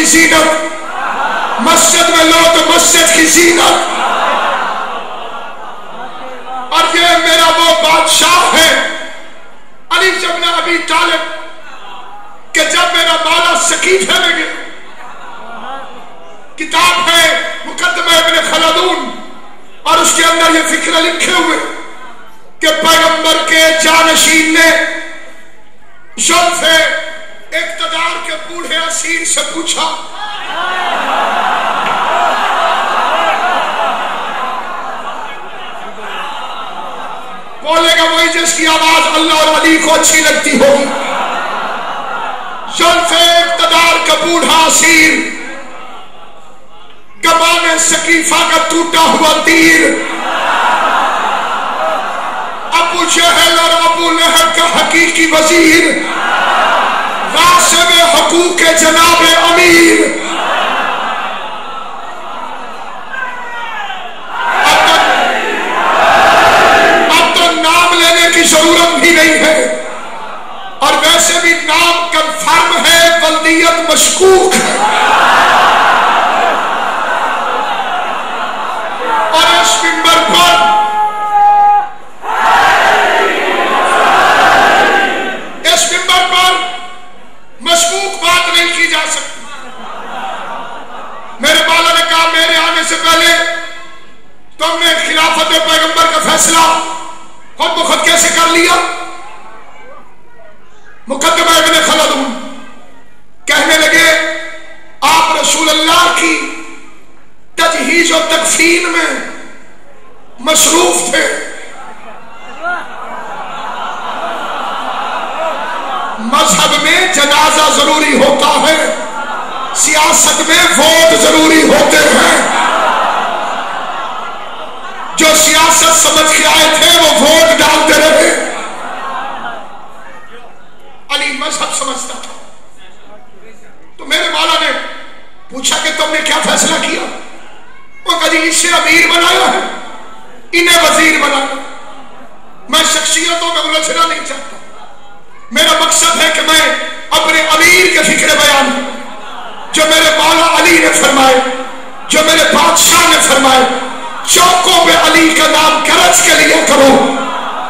کی زینت، مسجد میں لو تو مسجد کی زینت. اور یہ میرا وہ بادشاہ ہے علی ابن ابی طالب کہ جب میرا مولا سقیفے میں گیا، کتاب ہے مقدمہ ابن خلدون اور اس کے اندر یہ فکرہ لکھے ہوئے کہ پیغمبر کے جانشین نے جلفے اقتدار کے بوڑھے اسیر سے پوچھا بولے گا وہی جس کی آواز اللہ اور علی کو اچھی لگتی ہوگی. جلفے اقتدار کا بوڑھا اسیر، کمان سقیفہ کا ٹوٹا ہوا تیر، ابو جہل اور ابو لہب کا حقیقی وزیر، راسم حقوق جناب امیر. اب تو نام لینے کی ضرورت بھی نہیں ہے، اور ویسے بھی نام کنفرم ہے، بلدیت مشکوک ہے. اور اس منبر پر مشکوک بات نہیں کی جا سکتی. میرے مولا نے کہا میرے آنے سے پہلے تم نے خلافت پیغمبر کا فیصلہ خود بخود کیسے کر لیا؟ مقدمہ ابن خلدون کہنے لگے آپ رسول اللہ کی تجہیز و تکفین میں مصروف تھے. مذہب میں جنازہ ضروری ہوتا ہے، سیاست میں ووٹ ضروری ہوتے ہیں. جو سیاست سمجھ کے آئے تھے وہ ووٹ ڈالتے رہے. علی مذہب سمجھتا تھا. تو میرے مولا نے پوچھا کہ تم نے کیا فیصلہ کیا؟ وہ کہا جی اسے امیر بنایا ہے، انہیں وزیر بنایا. میں شخصیتوں میں الجھنا نہیں چاہتا، میرا مقصد ہے کہ میں اپنے امیر کے فکر بیان کروں جو میرے مولا علی نے فرمائے، جو میرے بادشاہ نے فرمائے. چوکوں پہ علی کا نام گرج کے لیا کرو،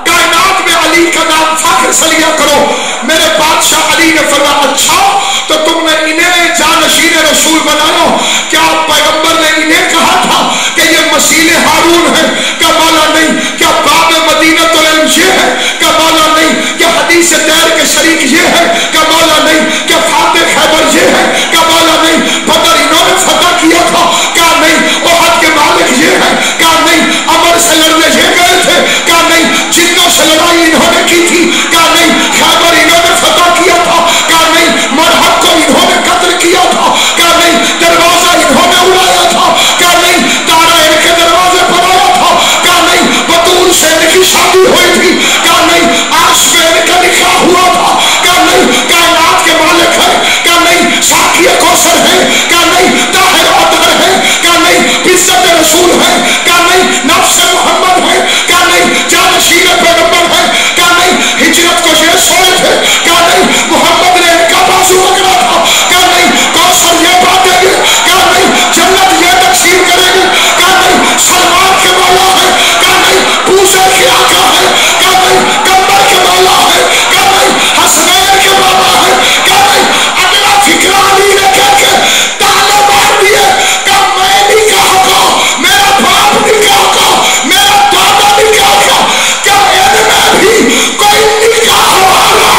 کائنات میں علی کا نام فخر سے لیا کرو. میرے بادشاہ علی نے فرمایا اچھا تو تم نے انہیں جانشین رسول بنایا، کیا پیغمبر نے انہیں کہا تھا کہ یہ مسیل ہارون ہے؟ کیا مولا نہیں. کیا باب مدینۃ العلم یہ ہے؟ کیا مولا نہیں. کیا حدیث دیر کے شریک یہ ہے؟ کیا مولا نہیں. کیا فاتح خیبر یہ ہے؟ کیا مولا نہیں. بدر انہوں نے فتح کیا تھا؟ کیا نہیں. احد کے مالک یہ ہے؟ کیا نہیں. عمر سے لڑنے یہ گئے تھے؟ کیا نہیں. جنوں سے لڑائی انہوں نے کی تھی؟ کیا نہیں. خیبر انہوں نے فتح کیا تھا؟ کیا نہیں. مرحب کو انہوں نے قتل کیا تھا؟ کیا نہیں. دروازہ انہوں نے اڑایا تھا؟ کیا نہیں. تارا ان کے دروازے پر آیا تھا؟ کیا نہیں. بطول سے ان کی شادی ہوئی تھی؟ کیا نہیں. آج سے ان کا نکاح ہوا تھا؟ کیا نہیں. کائنات کے مالک ہے؟ کیا نہیں. ساقی کوثر ہے؟ کیا نہیں. طاہر اطہر ہے؟ کیا نہیں. عزت رسول ہے؟ کیا نہیں. نفس محمد ہے؟ کیا نہیں. جانشین پیغمبر ہے؟ کیا نہیں. ہجرت کو یہ سوئے تھے؟ کیا نہیں. محمد نے ان کا بازو پکڑا تھا؟ کیا نہیں. کوثر یہ باتیں گے؟ کیا نہیں. جنت یہ تقسیم کرے گی؟ کیا نہیں. سلمان کے مولا ہے؟ کیا نہیں. بوسر کے آقا ہے؟ کیا نہیں. کمبر کے مولا ہے؟ کیا نہیں. حسنین کے بابا ہے؟ کیا نہیں. اگلا فکر علی نے کہہ کے تانے مار دیے کہ میں نکاح کا، میرا باپ نکاح کا، میرا دادا نکاح کا، کیا ان میں بھی کوئی نکاح والا؟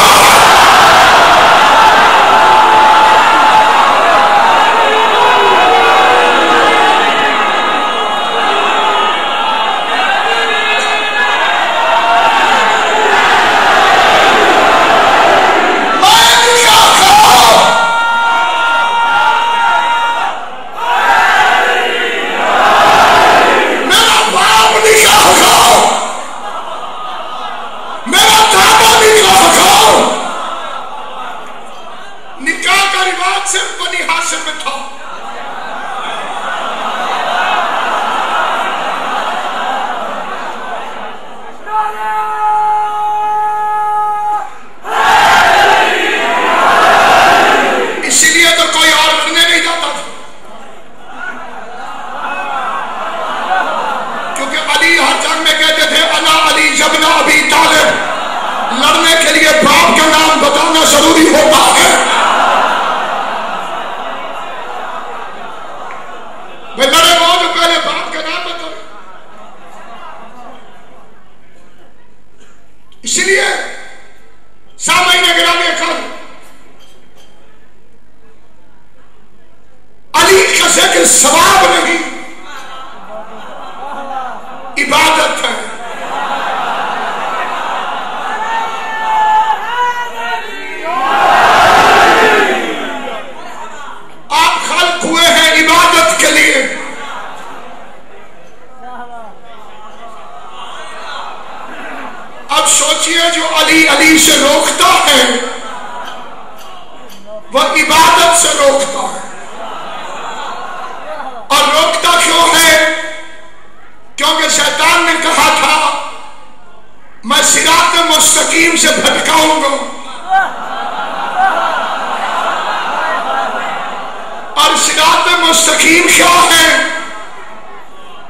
المستقیم کیا ہے؟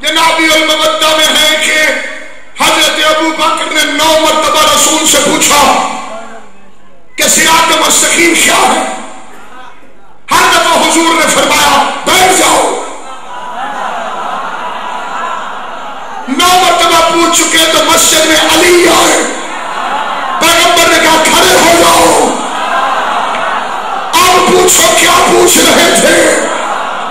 جنابی المودہ میں ہے کہ حضرت ابو بکر نے 9 مرتبہ رسول سے پوچھا کہ صراط مستقیم کیا ہے؟ ہر دفعہ حضور نے فرمایا بیٹھ جاؤ. 9 مرتبہ پوچھ چکے تو مسجد میں علی آئے. پیغمبر نے کہا کھڑے ہو جاؤ، اب پوچھو کیا پوچھ رہے تھے.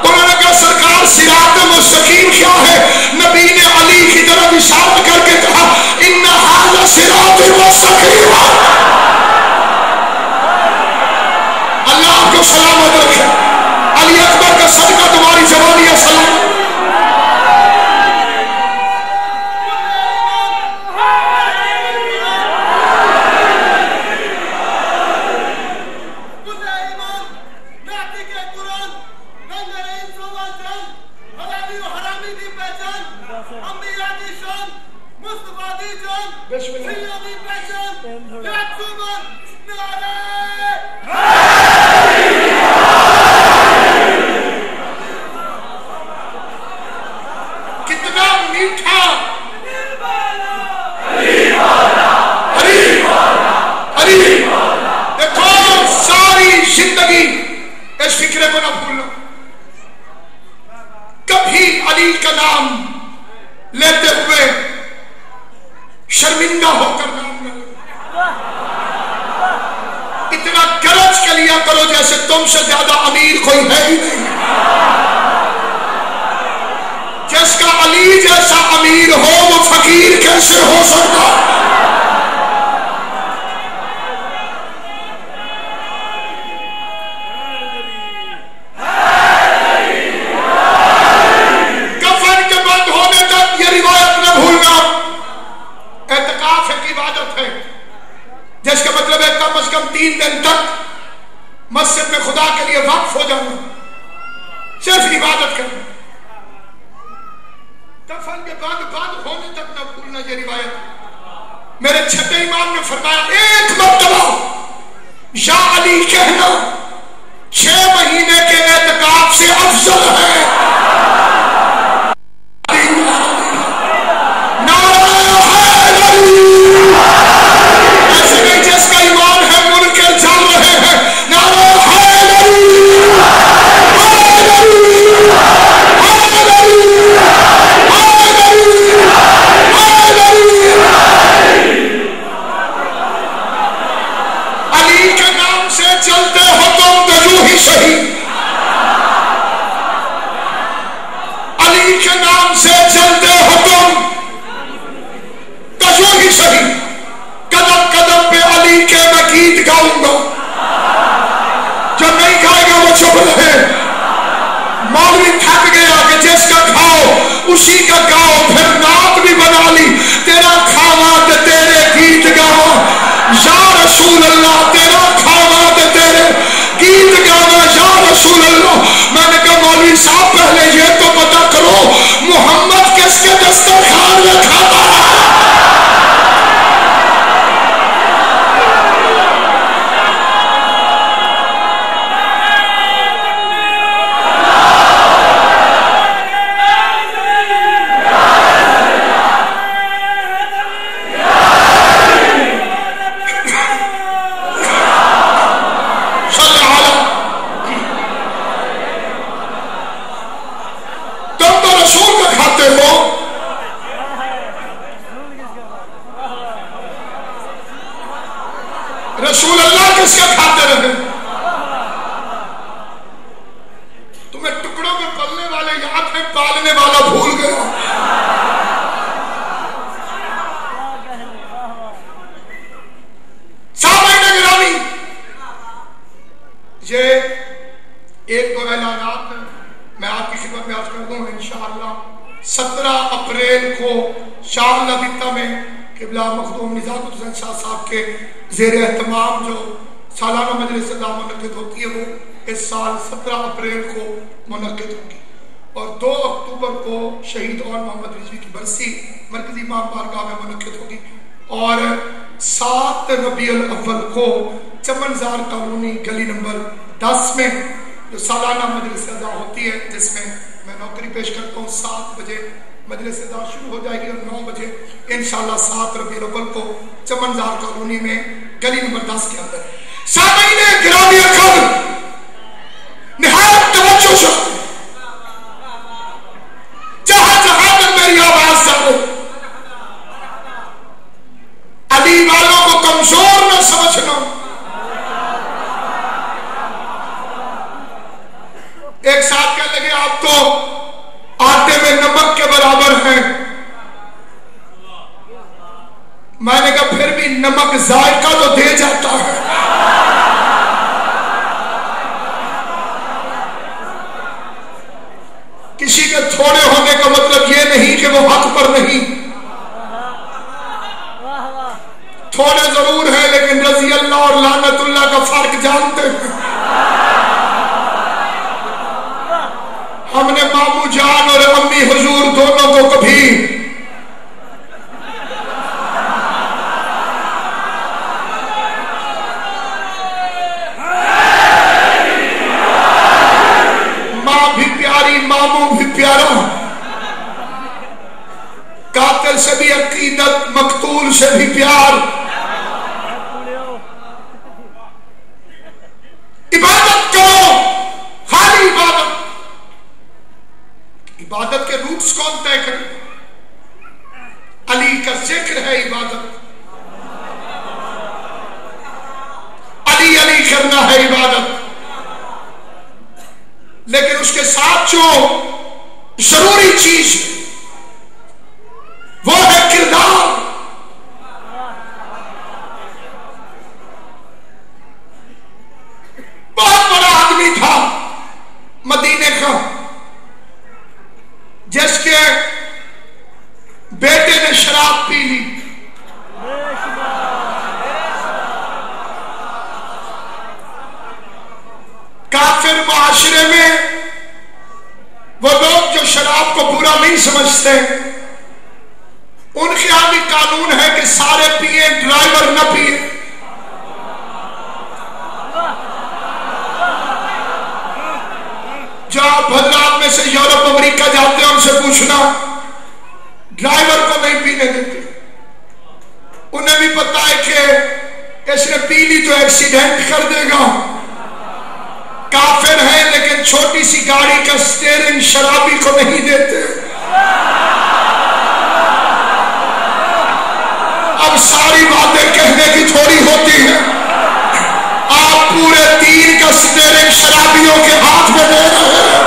انہوں نے کہا سرکار صراط مستقیم کیا ہے؟ نبی نے علی کی طرف اشارہ کر کے کہا ان ھذا صراط مستقیم. اللہ آپ کو سلامت رکھے. علی اکبر کا صدقہ تمہاری جوانی سلامت. تم سے زیادہ امیر کوئی ہے ہی نہیں. جس کا علی جیسا امیر ہو وہ فقیر کیسے ہو سکتا؟ کفن کے بند ہونے تک یہ روایت نہ بھولنا. اعتکاف ایک عبادت ہے جس کا مطلب ہے کم از کم 3 دن تک مسجد میں خدا کے لیے وقف ہو جانا، صرف عبادت کرنا. کفن کے بعد ہونے تک نہ بھولنا یہ روایت. میرے چھٹے امام نے فرمایا 1 مرتبہ یا علی کہنا 6 مہینے کے اعتکاف سے افضل ہے. ایسے نہیں جس کا ایمان ہے منکر جل رہے ہیں. مولوی تھک گیا کہ جس کا کھاؤ اسی کا گاؤ، پھر نعت بھی بنا لی. تیرا کھاوا تے تیرے گیت گاوا یا رسول اللہ، تیرا کھاوا تے تیرے گیت گاوا یا رسول اللہ. میں نے کہا مولوی صاحب پہلے یہ تو پتا کرو محمد کس کے دسترخوان میں کھاتا ہے. رسول اللہ کس کا کھاتے رہے؟ تمہیں ٹکڑوں میں پلنے والے یاد میں پالنے والا بھول گیا. سامعین گرامی، یہ 1-2 اعلانات ہیں میں آپ کی خدمت میں عرض کر دوں. انشاءاللہ 17 اپریل کو شاہ اللہ دتہ میں قبلہ مخدوم نظام حسین شاہ صاحب کے زیر اہتمام جو سالانہ مجلس دعا منعقد ہوتی ہے وہ اس سال 17 اپریل کو منعقد ہوگی. اور 2 اکتوبر کو شہید اور محمد رضوی کی برسی مرکزی امام بارگاہ میں منعقد ہوگی. اور 7 ربیع الاول کو چمنزار کالونی گلی نمبر 10 میں جو سالانہ مجلس ادا ہوتی ہے، جس میں میں نوکری پیش کرتا ہوں. 7 بجے مجلس ادا شروع ہو جائے گی اور 9 بجے انشاءاللہ 7 ربیع الاول کو چمنزار کالونی میں گلی نمبر 10 کے اندر. سامعین گرامی اکرام، نہایت توجہ سے جہاں جہاں تک میری آواز جائے، علی والوں کو کمزور نہ سمجھنا. ایک ساتھ کہنے لگے آپ تو آٹے میں نمک کے برابر ہیں. میں نے کہا پھر بھی نمک ذائقہ تو دے جاتا ہے. کسی کے تھوڑے ہونے کا مطلب یہ نہیں کہ وہ حق پر نہیں. تھوڑے ضرور ہیں لیکن رضی اللہ اور لعنت اللہ کا فرق جانتے ہیں. ہم نے مامو جان اور امی حضور دونوں کو کبھی ماں بھی پیاری، مامو بھی پیارا، قاتل سے بھی عقیدت، مقتول سے بھی پیار. عبادت کرو، خالی عبادت. عبادت کے روٹس کون طے کرے؟ علی کا ذکر ہے عبادت. علی علی کرنا ہے عبادت. لیکن اس کے ساتھ جو ضروری چیز وہ ہے کردار. بہت بڑا آدمی تھا مدینے کا، جس کے بیٹے نے شراب پی لی. کافر معاشرے میں وہ لوگ جو شراب کو برا نہیں سمجھتے، ان کے یہاں بھی قانون ہے کہ سارے پیئے، ڈرائیور نہ پیئے. جو آپ حضرات میں سے یورپ امریکہ جاتے ہیں ان سے پوچھنا، ڈرائیور کو نہیں پینے دیتے. انہیں بھی پتا ہے کہ اس نے پی لی تو ایکسیڈنٹ کر دے گا. کافر ہے لیکن چھوٹی سی گاڑی کا سٹیئرنگ شرابی کو نہیں دیتے. اب ساری باتیں کہنے کی تھوڑی ہوتی ہے. آپ پورے دین کا سٹیئرنگ شرابیوں کے ہاتھ میں دے رہے ہیں.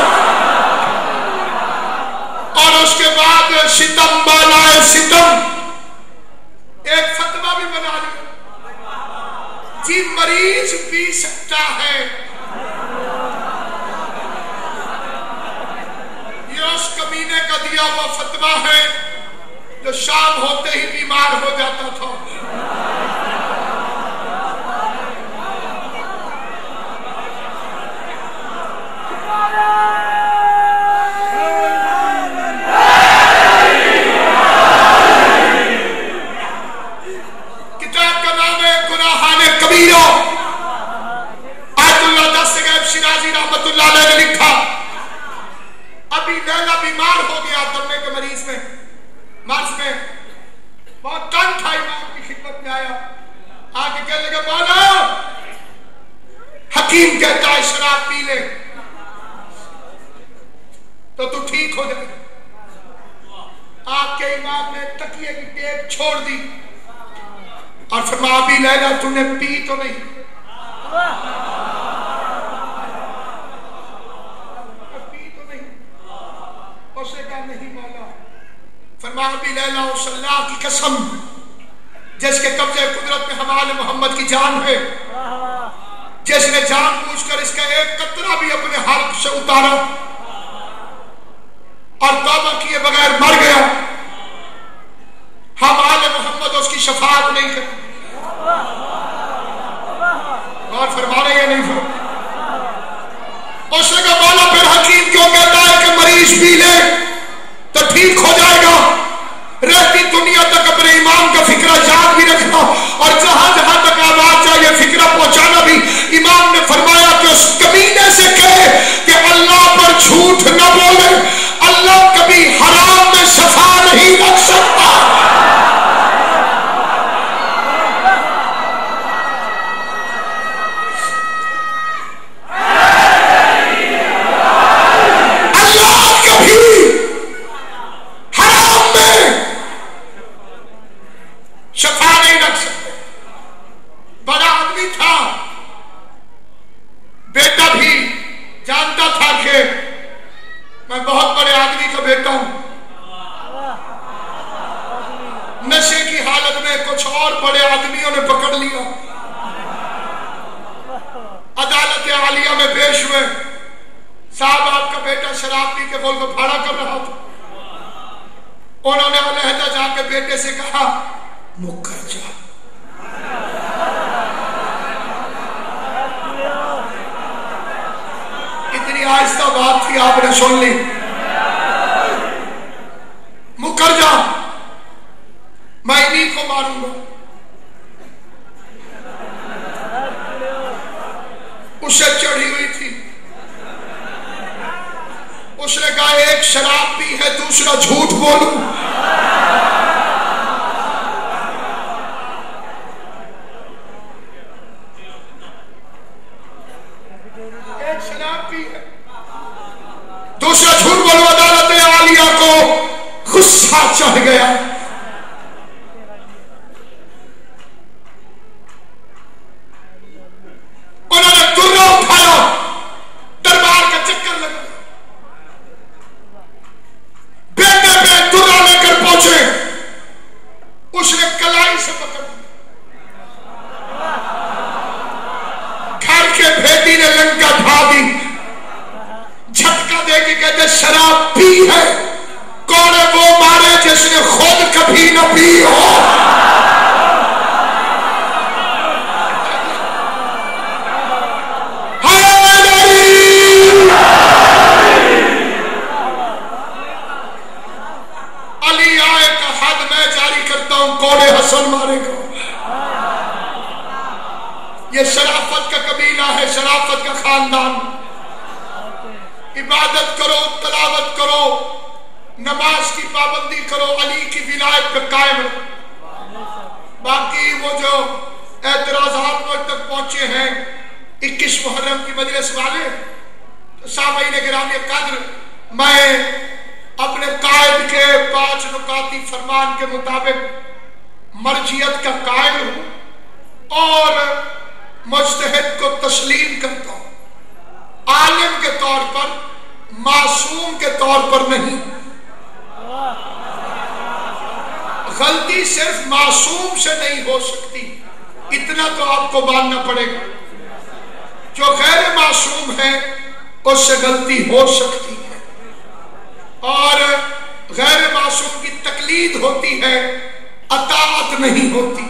اور اس کے بعد ستم بالائے ستم ایک فتویٰ بھی بنا لیا جی مریض پی سکتا ہے. یہ اس کمینے کا دیا ہوا فتویٰ ہے جو شام ہوتے ہی بیمار ہو جاتا تھا. کتاب کا نام ہے گناہان کبیرہ. آیت اللہ دستگیب شیرازی رحمت اللہ علیہ نے لکھا، ابھی لیلا بیمار ہو گیا دمے کے مریض میں، مرض میں بہت تنگ تھا. امام کی خدمت میں آیا، آگے کہنے لگا مولا حکیم کہتا ہے شراب پی لے تو تو ٹھیک ہو جائے. آپ کے امام نے تکیے کی ٹیپ چھوڑ دی اور فرمایا ابھی لیلا تو نے پی تو نہیں؟ پی تو نہیں؟ اس نے کہا نہیں مولا. فرمایا ابھی لیلا اس اللہ کی قسم جس کے قبضے قدرت میں حمال محمد کی جان ہے، جس نے جان پوچھ کر اس کا ایک قطرہ بھی اپنے حلق سے اتارا اور توبہ کیے بغیر مر گیا، حمال محمد اس کی شفاعت نہیں کرتی. اور فرما رہے ہیں نہیں فرما. اس نے کہا مولا پھر حکیم کیوں کہتا ہے کہ مریض پی لے تو ٹھیک ہو جائے گا؟ رہتی دنیا تک اپنے ایمان کا فکرہ یاد بھی رکھنا اور جہاں جہاں تک آواز چاہیے فکرہ پہنچانا بھی. امام نے فرمایا کہ اس کمینے سے کہے کے قول کو پھاڑا کر رہا تھا. انہوں نے علیحدہ جا کے بیٹے سے کہا مکر جا. اتنی آہستہ بات تھی آپ نے سن لی. مکر جا میں انہیں کو ماروں گا. اسے چڑھی ہوئی تھی. اس نے کہا ایک شراب پی ہے دوسرا جھوٹ بولوں. ایک شراب پی ہے دوسرا جھوٹ بولوں. عدالت عالیہ کو غصہ چڑھ گیا. انہوں نے درہ اٹھایا, دربار کا چکر لگا, بیٹے پہ درہ لے کر پہنچے. اس نے کلائی سے پکڑ گھر کے بھیدی نے لنکا ڈھا دی. جھٹکا دے کے کہتے شراب پی ہے. کون ہے وہ مارے جس نے خود کبھی نہ پی ہو. علی آئے کا حد میں جاری کرتا ہوں, کوڑے حسن مارے گا. یہ شرافت کا قبیلہ ہے, شرافت کا خاندان. عبادت کرو, تلاوت کرو, نماز کی پابندی کرو, علی کی ولایت پہ قائم رہو. باقی وہ جو اعتراضات مجھ تک پہنچے ہیں 21 محرم کی مجلس والے, سامعین گرامی قدر, میں اپنے قائد کے 5 نکاتی فرمان کے مطابق مرجعیت کا قائل ہوں اور مجتہد کو تسلیم کرتا ہوں, عالم کے طور پر, معصوم کے طور پر نہیں. غلطی صرف معصوم سے نہیں ہو سکتی, اتنا تو آپ کو ماننا پڑے گا. جو غیر معصوم ہے اس سے غلطی ہو سکتی ہے, اور غیر معصوم کی تقلید ہوتی ہے, اطاعت نہیں ہوتی.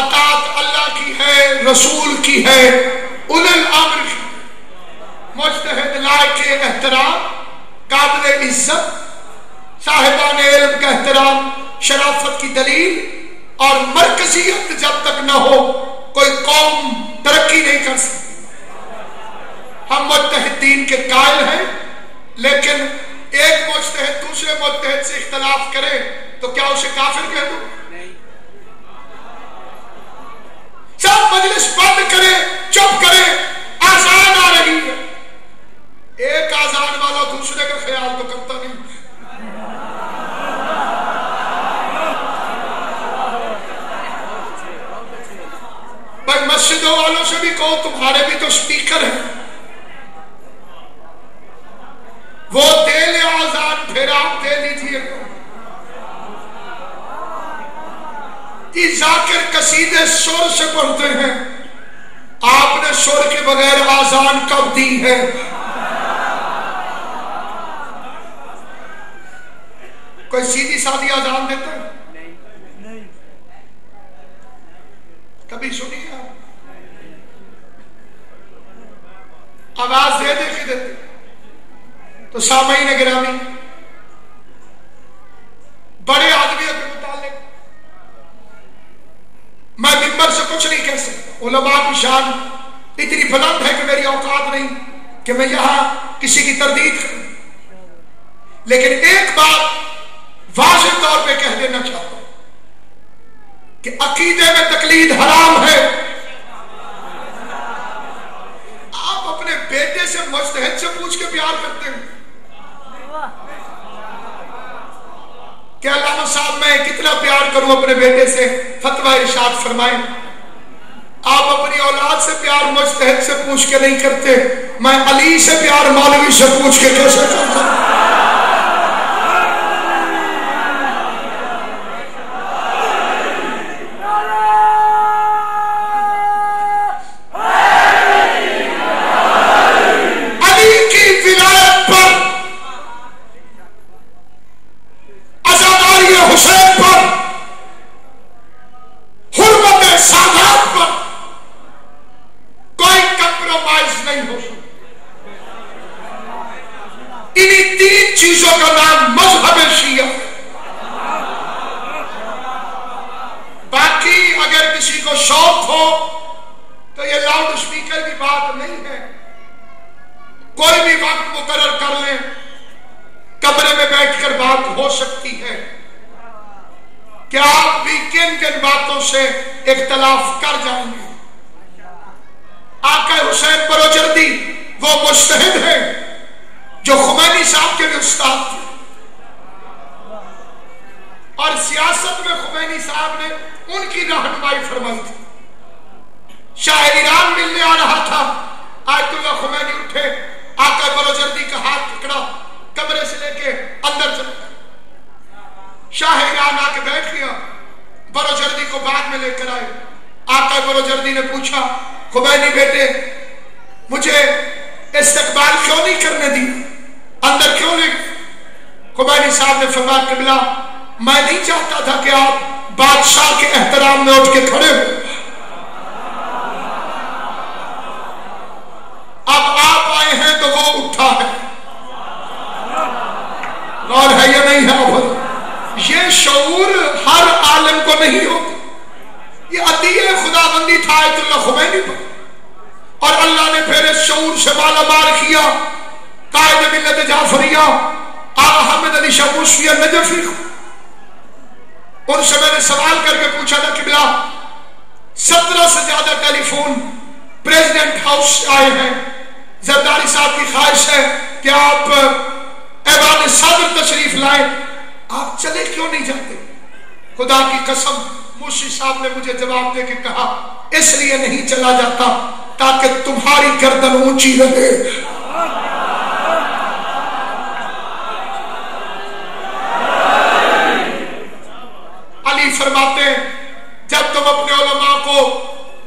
اطاعت اللہ کی ہے, رسول کی ہے, اولی الامر کی. مجتہد لائق احترام, قابل عزت, صاحبان علم کا احترام, شرافت کی دلیل. اور مرکزیت جب تک نہ ہو کوئی قوم ترقی نہیں کر سکتی. ہم مجتہدین کے قائل ہیں, لیکن ایک مجتہد دوسرے مجتہد سے اختلاف کرے تو کیا اسے کافر کہہ دو؟ سب مجلس بند کرے, چپ کرے, آزان آ رہی ہے. ایک آزان والا دوسرے کا خیال تو کرتا نہیں. بھائی مسجدوں والوں سے بھی کہو تمہارے بھی تو سپیکر ہیں, وہ دے لے آزان, پھر آپ دے لیجیے. ذاکر قصیدے سر سے پڑھتے ہیں, آپ نے سر کے بغیر آزان کب دی ہے؟ کوئی سیدھی سادھی آزان دیتا ہے؟ کبھی سنی ہے آواز دے دے کے دیتے. تو سامعین گرامی, بڑے آدمیوں کے متعلق میں منبر سے کچھ نہیں کہہ سکتا. علماء کی شان اتنی بلند ہے کہ میری اوقات نہیں کہ میں یہاں کسی کی تردید کروں, لیکن ایک بات واضح طور پہ کہہ دینا چاہتا ہوں کہ عقیدے میں تقلید حرام ہے. آپ اپنے بیٹے سے مجتہد سے پوچھ کے پیار کرتے ہیں کہ علامہ صاحب میں کتنا پیار کروں اپنے بیٹے سے, فتویٰ ارشاد فرمائیں. آپ اپنی اولاد سے پیار مجتہد سے پوچھ کے نہیں کرتے, میں علی سے پیار مولوی سے پوچھ کے کیسے کرتا ہوں؟ علی کی ولایت نہیں ہو سکتا۔ انہی 3 چیزوں کا نام مذہب شیعہ۔ باقی اگر کسی کو شوق ہو تو یہ لاؤڈ اسپیکر کی بات نہیں ہے، کوئی بھی وقت مقرر کر لیں، کمرے میں بیٹھ کر بات ہو سکتی ہے کہ آپ بھی کن کن باتوں سے اختلاف کر جائیں گے۔ آقا حسین بروجردی وہ مجتہد ہے جو خمینی صاحب کے بھی استاد تھے، اور سیاست میں خمینی صاحب نے ان کی رہنمائی فرمائی تھی۔ شاہ ایران ملنے آ رہا تھا، آیت اللہ خمینی اٹھے، آقا بروجردی کا ہاتھ پکڑا، کمرے سے لے کے اندر چلا گیا۔ شاہ ایران آ کے بیٹھ گیا، بروجردی کو بعد میں لے کر آئے۔ آقا بروجردی نے پوچھا، خمینی بیٹے مجھے استقبال کیوں نہیں کرنے دی، اندر کیوں لے گئے؟ خمینی صاحب نے فرمایا قبلہ میں نہیں چاہتا تھا کہ آپ بادشاہ کے احترام میں اٹھ کے کھڑے ہو، اب آپ آئے ہیں تو وہ اٹھا ہے، غور ہے یا نہیں ہے؟ یہ شعور ہر عالم کو نہیں ہوتا۔ یہ عطیہ خدا بندی تھا آیت اللہ خمینی پر، اور اللہ نے پھر اس شعور سے مالا مال کیا قائد ملت جعفریہ آقا حامد علی شاہ موسوی نجفی کو۔ ان سے میں نے سوال کر کے پوچھا تھا قبلہ 17 سے زیادہ ٹیلی فون پریزیڈنٹ ہاؤس سے آئے ہیں، زرداری صاحب کی خواہش ہے کہ آپ ایوان صدر تشریف لائیں، آپ چلے کیوں نہیں جاتے؟ خدا کی قسم موسوی صاحب نے مجھے جواب دے کے کہا اس لیے نہیں چلا جاتا تاکہ تمہاری گردن اونچی رہے۔ علی فرماتے ہیں جب تم اپنے علماء کو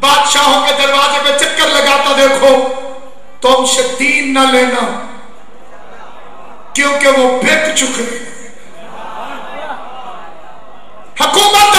بادشاہوں کے دروازے پہ چکر لگاتا دیکھو تو ان سے دین نہ لینا، کیونکہ وہ بک چکے۔ حکومت